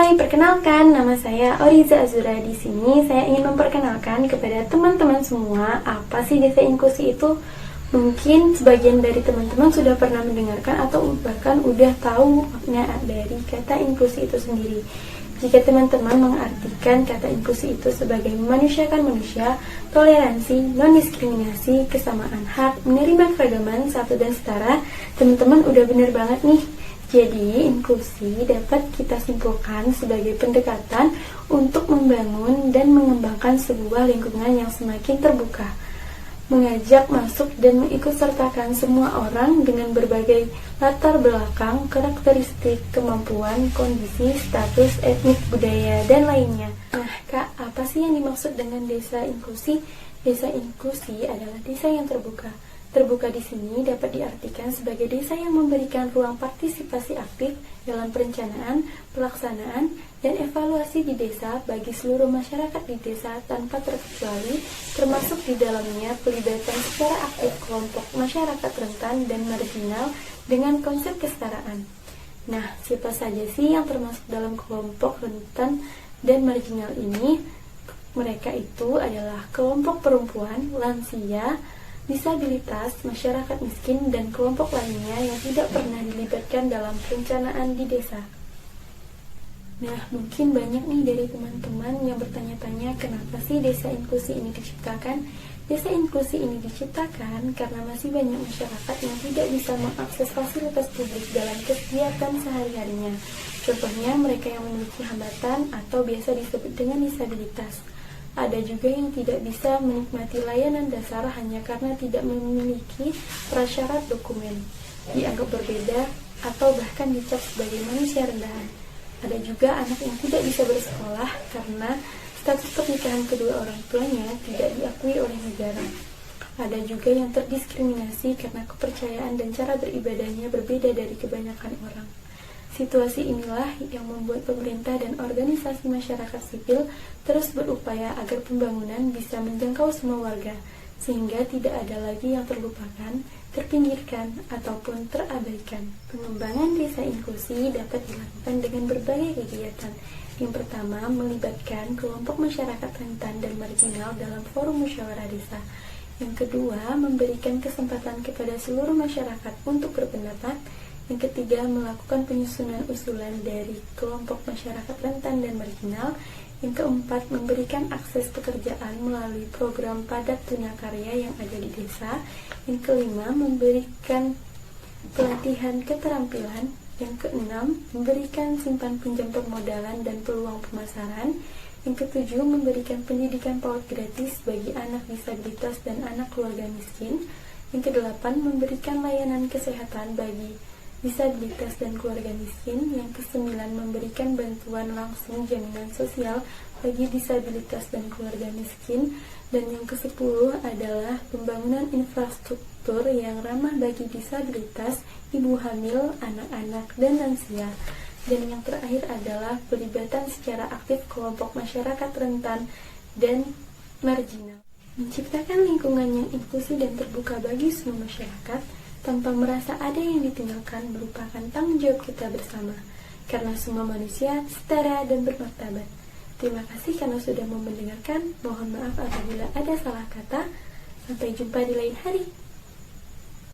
Hai, perkenalkan nama saya Oriza Azura. Di sini saya ingin memperkenalkan kepada teman-teman semua apa sih desa inklusi itu. Mungkin sebagian dari teman-teman sudah pernah mendengarkan atau bahkan udah tahu makna dari kata inklusi itu sendiri. Jika teman-teman mengartikan kata inklusi itu sebagai memanusiakan manusia, toleransi, non-diskriminasi, kesamaan hak, menerima keragaman, satu dan setara, teman-teman udah bener banget nih. Jadi, inklusi dapat kita simpulkan sebagai pendekatan untuk membangun dan mengembangkan sebuah lingkungan yang semakin terbuka, mengajak masuk dan mengikutsertakan semua orang dengan berbagai latar belakang, karakteristik, kemampuan, kondisi, status, etnik, budaya, dan lainnya. Nah, Kak, apa sih yang dimaksud dengan desa inklusi? Desa inklusi adalah desa yang terbuka. Terbuka di sini dapat diartikan sebagai desa yang memberikan ruang partisipasi aktif dalam perencanaan, pelaksanaan, dan evaluasi di desa bagi seluruh masyarakat di desa tanpa terkecuali, termasuk di dalamnya pelibatan secara aktif kelompok masyarakat rentan dan marginal dengan konsep kesetaraan. Nah, siapa saja sih yang termasuk dalam kelompok rentan dan marginal ini? Mereka itu adalah kelompok perempuan, lansia, disabilitas, masyarakat miskin, dan kelompok lainnya yang tidak pernah dilibatkan dalam perencanaan di desa. Nah, mungkin banyak nih dari teman-teman yang bertanya-tanya kenapa sih desa inklusi ini diciptakan? Desa inklusi ini diciptakan karena masih banyak masyarakat yang tidak bisa mengakses fasilitas publik dalam kegiatan sehari-harinya. Contohnya mereka yang memiliki hambatan atau biasa disebut dengan disabilitas. Ada juga yang tidak bisa menikmati layanan dasar hanya karena tidak memiliki prasyarat dokumen, dianggap berbeda, atau bahkan dicap sebagai manusia rendahan. Ada juga anak yang tidak bisa bersekolah karena status pernikahan kedua orang tuanya tidak diakui oleh negara. Ada juga yang terdiskriminasi karena kepercayaan dan cara beribadahnya berbeda dari kebanyakan orang. Situasi inilah yang membuat pemerintah dan organisasi masyarakat sipil terus berupaya agar pembangunan bisa menjangkau semua warga, sehingga tidak ada lagi yang terlupakan, terpinggirkan, ataupun terabaikan. Pengembangan desa inklusi dapat dilakukan dengan berbagai kegiatan. Yang pertama, melibatkan kelompok masyarakat rentan dan marginal dalam forum musyawarah desa. Yang kedua, memberikan kesempatan kepada seluruh masyarakat untuk berpendapat. Yang ketiga, melakukan penyusunan usulan dari kelompok masyarakat rentan dan marginal. Yang keempat, memberikan akses pekerjaan melalui program padat tunakarya yang ada di desa. Yang kelima, memberikan pelatihan keterampilan. Yang keenam, memberikan simpan pinjam permodalan dan peluang pemasaran. Yang ketujuh, memberikan pendidikan PAUD gratis bagi anak disabilitas dan anak keluarga miskin. Yang kedelapan, memberikan layanan kesehatan bagi disabilitas dan keluarga miskin. Yang kesembilan, memberikan bantuan langsung jaminan sosial bagi disabilitas dan keluarga miskin. Dan yang kesepuluh adalah pembangunan infrastruktur yang ramah bagi disabilitas, ibu hamil, anak-anak, dan lansia. Dan yang terakhir adalah pelibatan secara aktif kelompok masyarakat rentan dan marginal. Menciptakan lingkungan yang inklusif dan terbuka bagi semua masyarakat tanpa merasa ada yang ditinggalkan merupakan tanggung jawab kita bersama, karena semua manusia setara dan bermartabat. Terima kasih karena sudah mau mendengarkan. Mohon maaf apabila ada salah kata. Sampai jumpa di lain hari.